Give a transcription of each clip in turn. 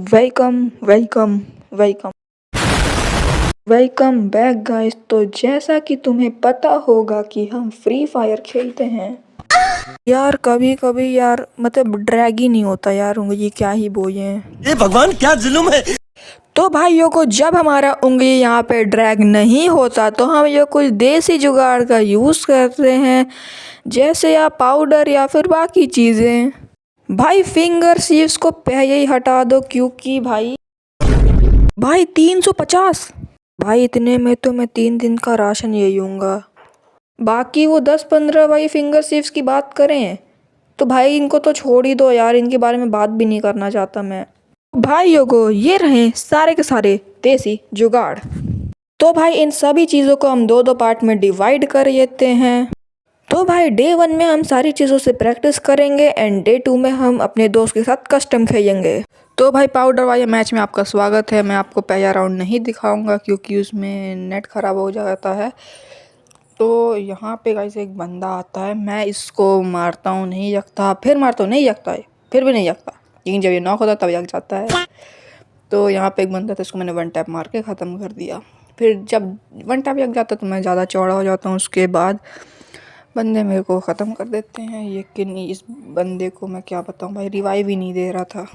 Welcome welcome welcome welcome back guys. तो जैसा कि तुम्हें पता होगा कि हम फ्री फायर खेलते हैं यार। कभी कभी यार मतलब ड्रैग ही नहीं होता यार, उंगली क्या ही बोले। ये भगवान क्या जुल्म है। तो भाइयों को जब हमारा उंगली यहाँ पे ड्रैग नहीं होता तो हम ये कुछ देसी जुगाड़ का यूज़ करते हैं, जैसे या पाउडर या फिर बाकी चीज़ें। भाई फिंगर सीव्स को पहले ही हटा दो, क्योंकि भाई 350। भाई इतने में तो मैं 3 दिन का राशन ले लूँगा। बाकी वो 10-15 भाई फिंगर सीव्स की बात करें तो भाई इनको तो छोड़ ही दो यार, इनके बारे में बात भी नहीं करना चाहता मैं। भाइयों को ये रहे सारे के सारे देसी जुगाड़। तो भाई इन सभी चीज़ों को हम दो दो पार्ट में डिवाइड कर लेते हैं। तो भाई डे 1 में हम सारी चीज़ों से प्रैक्टिस करेंगे एंड डे 2 में हम अपने दोस्त के साथ कस्टम खेलेंगे। तो भाई पाउडर वाले मैच में आपका स्वागत है। मैं आपको पहला राउंड नहीं दिखाऊंगा क्योंकि उसमें नेट ख़राब हो जाता है। तो यहाँ पे गाइस एक बंदा आता है, मैं इसको मारता हूँ, नहीं लगता, फिर मारता हूँ, नहीं लगता है, फिर भी नहीं लगता, लेकिन जब ये नॉक होता है तब लग जाता है। तो यहाँ पे एक बंदा था, इसको मैंने वन टैप मार के ख़त्म कर दिया। फिर जब वन टैप लग जाता तो मैं ज़्यादा चौड़ा हो जाता हूँ, उसके बाद बंदे मेरे को ख़त्म कर देते हैं। लेकिन इस बंदे को मैं क्या बताऊँ भाई, रिवाइव ही नहीं दे रहा था।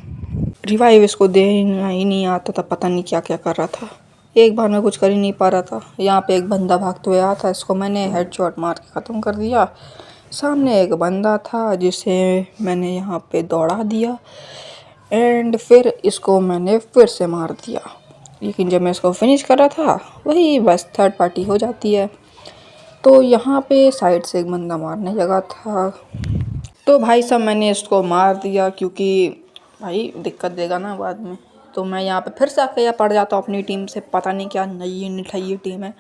रिवाइव इसको देना ही नहीं आता था, पता नहीं क्या क्या कर रहा था। एक बार मैं कुछ कर ही नहीं पा रहा था। यहाँ पे एक बंदा भागते हुए आया था, इसको मैंने हेडशॉट मार के ख़त्म कर दिया। सामने एक बंदा था जिसे मैंने यहाँ पे दौड़ा दिया एंड फिर इसको मैंने फिर से मार दिया। लेकिन जब मैं इसको फिनिश कर रहा था वही बस थर्ड पार्टी हो जाती है। तो यहाँ पे साइड से एक बंदा मारने लगा था, तो भाई साहब मैंने इसको मार दिया क्योंकि भाई दिक्कत देगा ना बाद में। तो मैं यहाँ पे फिर से अकेला पड़ जाता हूँ अपनी टीम से, पता नहीं क्या नई निठाई टीम है।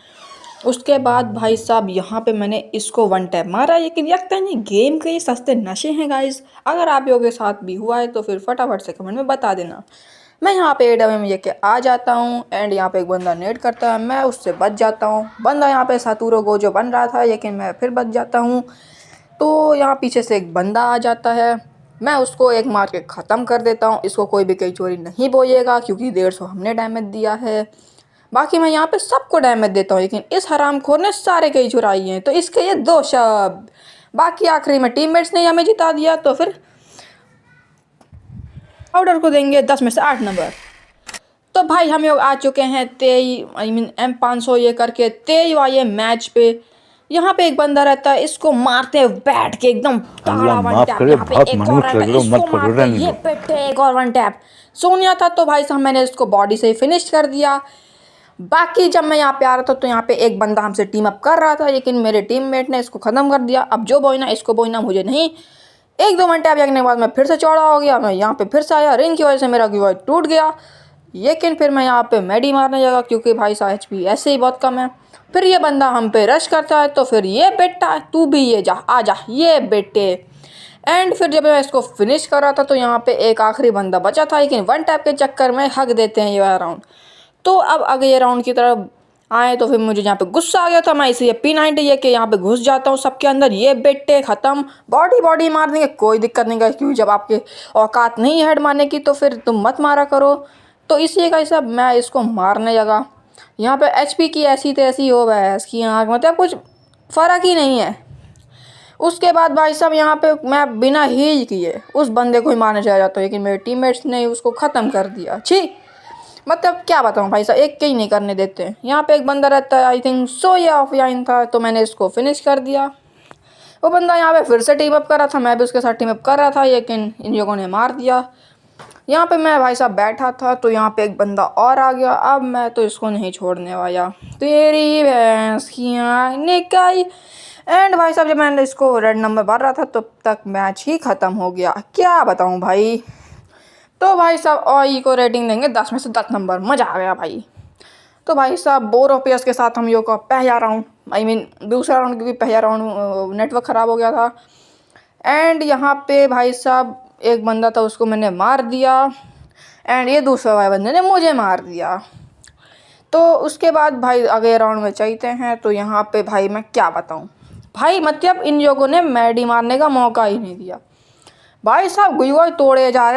उसके बाद भाई साहब यहाँ पे मैंने इसको वन टैप मारा, लेकिन लगता नहीं गेम के ये सस्ते नशे हैं गाइस। अगर आप लोगों के साथ भी हुआ है तो फिर फटाफट से कमेंट में बता देना। मैं यहाँ पे एडम में लेके आ जाता हूँ एंड यहाँ पे एक बंदा नेट करता है, मैं उससे बच जाता हूँ। बंदा यहाँ पे सातूरो गोजो बन रहा था, लेकिन मैं फिर बच जाता हूँ। तो यहाँ पीछे से एक बंदा आ जाता है, मैं उसको एक मार के ख़त्म कर देता हूँ। इसको कोई भी कई चोरी नहीं बोलेगा क्योंकि 150 हमने डैमेज दिया है। बाकी मैं यहाँ पे सबको डैमेज देता हूँ, लेकिन इस हरामखोर ने सारे कई चुराई हैं, तो इसके ये 2 शब्द। बाकी आखिरी में टीममेट्स ने हमें जिता दिया, तो फिर पाउडर को देंगे 10 में से 8 नंबर। तो भाई हम लोग आ चुके हैं 23 M500 ये करके 23 वाले मैच पे। यहाँ पे एक बंदा रहता है, इसको मारते हैं बैठ के एकदम तगड़ा वन टैप। यहाँ पे एक और रहता है, इसको मारते हैं, ये बैठे एक और वन टैप। सोनिया था तो भाई साहब मैंने इसको बॉडी से ही फिनिश कर दिया। बाकी जब मैं यहाँ पे आ रहा था तो यहाँ पे एक बंदा हमसे टीम अप कर रहा था, लेकिन मेरे टीममेट ने इसको ख़त्म कर दिया। अब जो बोलना इसको बोलना, मुझे नहीं। एक दो वन टैप लगने के बाद मैं फिर से चौड़ा हो गया, मैं यहाँ पे फिर से आया, रिंग की वजह से मेरा गिव टूट गया। लेकिन फिर मैं यहाँ पे मेडी मारने लगा क्योंकि भाई साहब HP ऐसे ही बहुत कम है। फिर ये बंदा हम पे रश करता है, तो फिर ये बेटा तू भी ये जा, आ जा ये बेटे। एंड फिर जब मैं इसको फिनिश कर रहा था तो यहाँ पे एक आखिरी बंदा बचा था, लेकिन वन टैप के चक्कर में हक देते हैं ये वाला राउंड। तो अब अगले राउंड की तरफ आए तो फिर मुझे यहाँ पे गुस्सा आ गया था, मैं इसलिए P90 ये के यहाँ पे घुस जाता हूँ सबके अंदर। ये बेटे ख़त्म, बॉडी मार देंगे, कोई दिक्कत नहीं, क्योंकि जब आपके औकात नहीं है हेड मारने की तो फिर तुम मत मारा करो। तो इसलिए गाइस अब मैं इसको मारने लगा। यहाँ पे HP की ऐसी तैसी हो गया है इसकी आँख, मतलब कुछ फ़र्क ही नहीं है। उसके बाद भाई साहब यहाँ पे मैं बिना हील किए उस बंदे को ही मारने चला जाता हूँ, लेकिन मेरे टीममेट्स ने उसको ख़त्म कर दिया। छी, मतलब क्या बताऊँ भाई साहब, एक के ही नहीं करने देते हैं। यहाँ पे एक बंदा रहता है, आई थिंक सो या ऑफलाइन था, तो मैंने इसको फिनिश कर दिया। वो बंदा यहाँ पे फिर से टीम अप कर रहा था, मैं भी उसके साथ टीम अप कर रहा था, लेकिन इन लोगों ने मार दिया। यहाँ पे मैं भाई साहब बैठा था तो यहाँ पे एक बंदा और आ गया। अब मैं तो इसको नहीं छोड़ने वाला, तेरी भैंस की आँख निकाई। एंड भाई साहब जब मैंने इसको रेड नंबर भर रहा था तब तक मैच ही ख़त्म हो गया। क्या बताऊँ भाई। तो भाई साहब OI को रेटिंग देंगे 10 में से 10 नंबर, मज़ा आ गया भाई। तो भाई साहब बोरोपियस के साथ हम लोग का पहला राउंड, दूसरा राउंड, क्योंकि पहला राउंड नेटवर्क ख़राब हो गया था। एंड यहाँ पे भाई साहब एक बंदा था, उसको मैंने मार दिया एंड ये दूसरे वाले बंदे ने मुझे मार दिया। तो उसके बाद भाई अगले राउंड में चलते हैं। तो यहाँ पे भाई मैं क्या बताऊँ भाई, मतलब इन लोगों ने मैडी मारने का मौका ही नहीं दिया। भाई साहब गुई तोड़े जा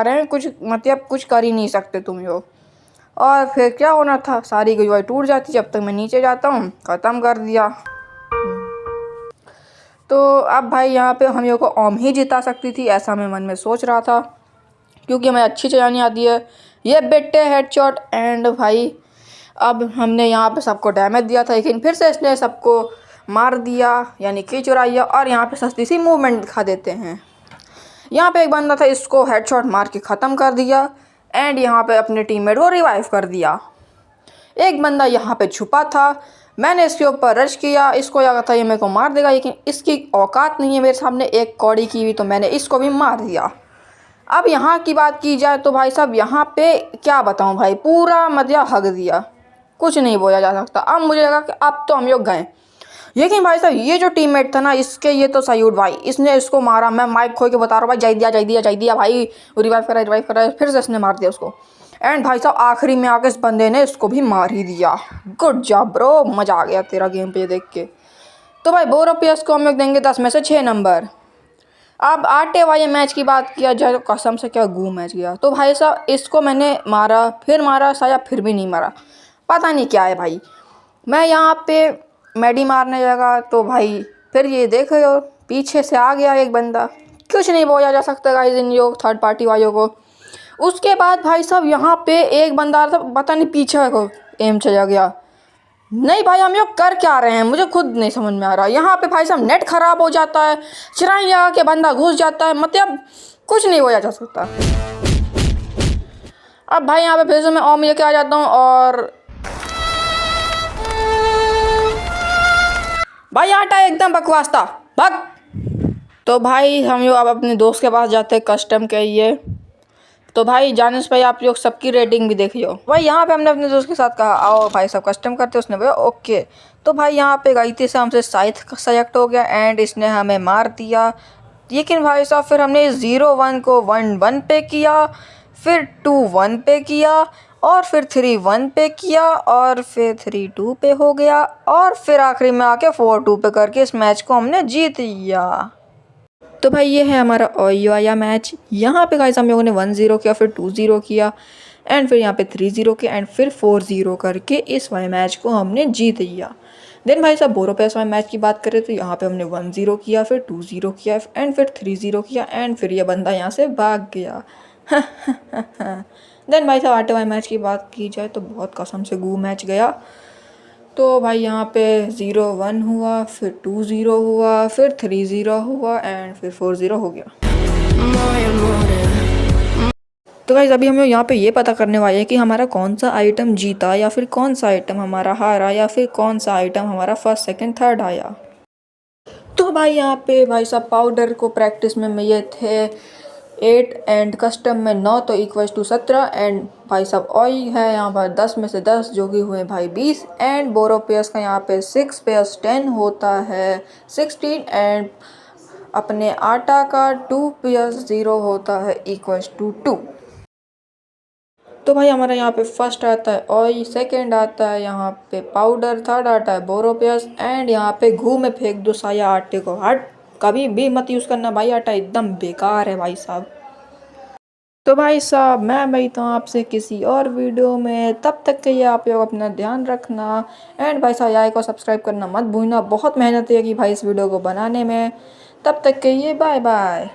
रहे हैं, कुछ मतलब कुछ कर ही नहीं सकते तुम लोग। और फिर क्या होना था, सारी गुई टूट जाती। जब तक मैं नीचे जाता हूँ ख़त्म कर दिया। तो अब भाई यहाँ पे हम लोग को ओम ही जिता सकती थी, ऐसा मैं मन में सोच रहा था, क्योंकि हमें अच्छी चलानी आती है। ये बेटे हेडशॉट एंड भाई अब हमने यहाँ पे सबको डैमेज दिया था, लेकिन फिर से इसने सबको मार दिया, यानी कि चुराइया। और यहाँ पे सस्ती सी मूवमेंट दिखा देते हैं। यहाँ पे एक बंदा था, इसको हेडशॉट मार के ख़त्म कर दिया एंड यहाँ पे अपने टीममेट को रिवाइव कर दिया। एक बंदा यहाँ पे छुपा था, मैंने इसके ऊपर रश किया, इसको लगा था ये मेरे को मार देगा, लेकिन इसकी औकात नहीं है मेरे सामने एक कौड़ी की भी, तो मैंने इसको भी मार दिया। अब यहाँ की बात की जाए तो भाई साहब यहाँ पे क्या बताऊँ भाई, पूरा मजा हक दिया, कुछ नहीं बोला जा सकता। अब मुझे लगा कि अब तो हम लोग गए, लेकिन भाई साहब ये जो टीममेट था ना इसके, ये तो सयूट भाई, इसने इसको मारा। मैं माइक खोल के बता रहा हूँ भाई, जाई दिया भाई, रिवाइव करा, फिर से इसने मार दिया उसको। एंड भाई साहब आखिरी में आके इस बंदे ने इसको भी मार ही दिया। गुड जॉब ब्रो, मज़ा आ गया तेरा गेम पे देख के। तो भाई बोरोपियस को हम लोग देंगे 10 में से 6 नंबर। अब आटे वाले मैच की बात किया जाए तो कसम से क्या गू मैच गया। तो भाई साहब इसको मैंने मारा शायद, फिर भी नहीं मारा, पता नहीं क्या है भाई। मैं यहाँ पे मैडी मारने लगा तो भाई फिर ये देख रहे हो पीछे से आ गया एक बंदा, कुछ नहीं बोला जा सकता गाइस इन लोग थर्ड पार्टी वालों को। उसके बाद भाई साहब यहाँ पे एक बंदा था, पता नहीं पीछे को एम चला गया। नहीं भाई हम लोग कर क्या रहे हैं, मुझे खुद नहीं समझ में आ रहा। यहाँ पे भाई साहब नेट ख़राब हो जाता है, चिराई लगा के बंदा घुस जाता है, मतलब कुछ नहीं बोला जा सकता। अब भाई यहाँ पे फिर से मैं ओम लेके आ जाता हूँ और भाई आटा एकदम बकवास था, भग। तो भाई हम लोग अब अपने दोस्त के पास जाते हैं कस्टम के लिए। तो भाई जाने से भाई आप लोग सबकी रेटिंग भी देख लो। भाई यहाँ पे हमने अपने दोस्त के साथ कहा आओ भाई सब कस्टम करते, उसने बोला ओके। तो भाई यहाँ पे गलती से हमसे साइथ सेलेक्ट हो गया एंड इसने हमें मार दिया। लेकिन भाई साहब फिर हमने 0-1 को 1-1 पे किया, फिर 2-1 पे किया, और फिर 3-1 पे किया, और फिर 3-2 पे हो गया, और फिर आखिरी में आके 4-2 पे करके इस मैच को हमने जीत लिया। तो भाई ये है हमारा ओया मैच। यहाँ पे गाइस हम लोगों ने 1-0 किया, फिर 2-0 किया एंड फिर यहाँ पे 3-0 किया एंड फिर 4-0 करके इस वाले मैच को हमने जीत लिया। देन भाई साहब बोरोपियस वाले मैच की बात करें तो यहाँ पे हमने 1-0 किया, फिर 2-0 किया एंड फिर 3-0 किया एंड फिर ये बंदा यहाँ से भाग गया। देन भाई साहब आटे वाले मैच की बात की जाए तो बहुत कसम से गू मैच गया। तो भाई यहाँ पे 0-1 हुआ, फिर 2-0 हुआ, फिर 3-0 हुआ एंड फिर 4-0 हो गया। तो गाइस अभी हम लोग यहाँ पे ये पता करने वाले हैं कि हमारा कौन सा आइटम जीता, या फिर कौन सा आइटम हमारा हारा, या फिर कौन सा आइटम हमारा फर्स्ट सेकंड थर्ड आया। तो भाई यहाँ पे भाई साहब पाउडर को प्रैक्टिस में ये थे 8 एंड कस्टम में 9, तो इक्वल्स टू 17 एंड भाई साहब ऑयल है यहाँ पर 10 में से 10 जो कि हुए भाई 20 एंड बोरोपियस का यहाँ पे 6 + 10 होता है 16 एंड अपने आटा का 2 + 0 होता है इक्वल्स टू 2। तो भाई हमारा यहाँ पे फर्स्ट आता है ऑयल, सेकंड आता है यहाँ पे पाउडर, थर्ड आता है बोरोपियस एंड यहाँ पे घू में फेंक दो साया आटे को, हट कभी भी मत यूज़ करना भाई, आटा एकदम बेकार है भाई साहब। तो भाई साहब मैं मिलता हूँ आपसे किसी और वीडियो में, तब तक के लिए आप लोग अपना ध्यान रखना एंड भाई साहब लाइक और सब्सक्राइब करना मत भूलना, बहुत मेहनत है कि भाई इस वीडियो को बनाने में। तब तक के लिए बाय बाय।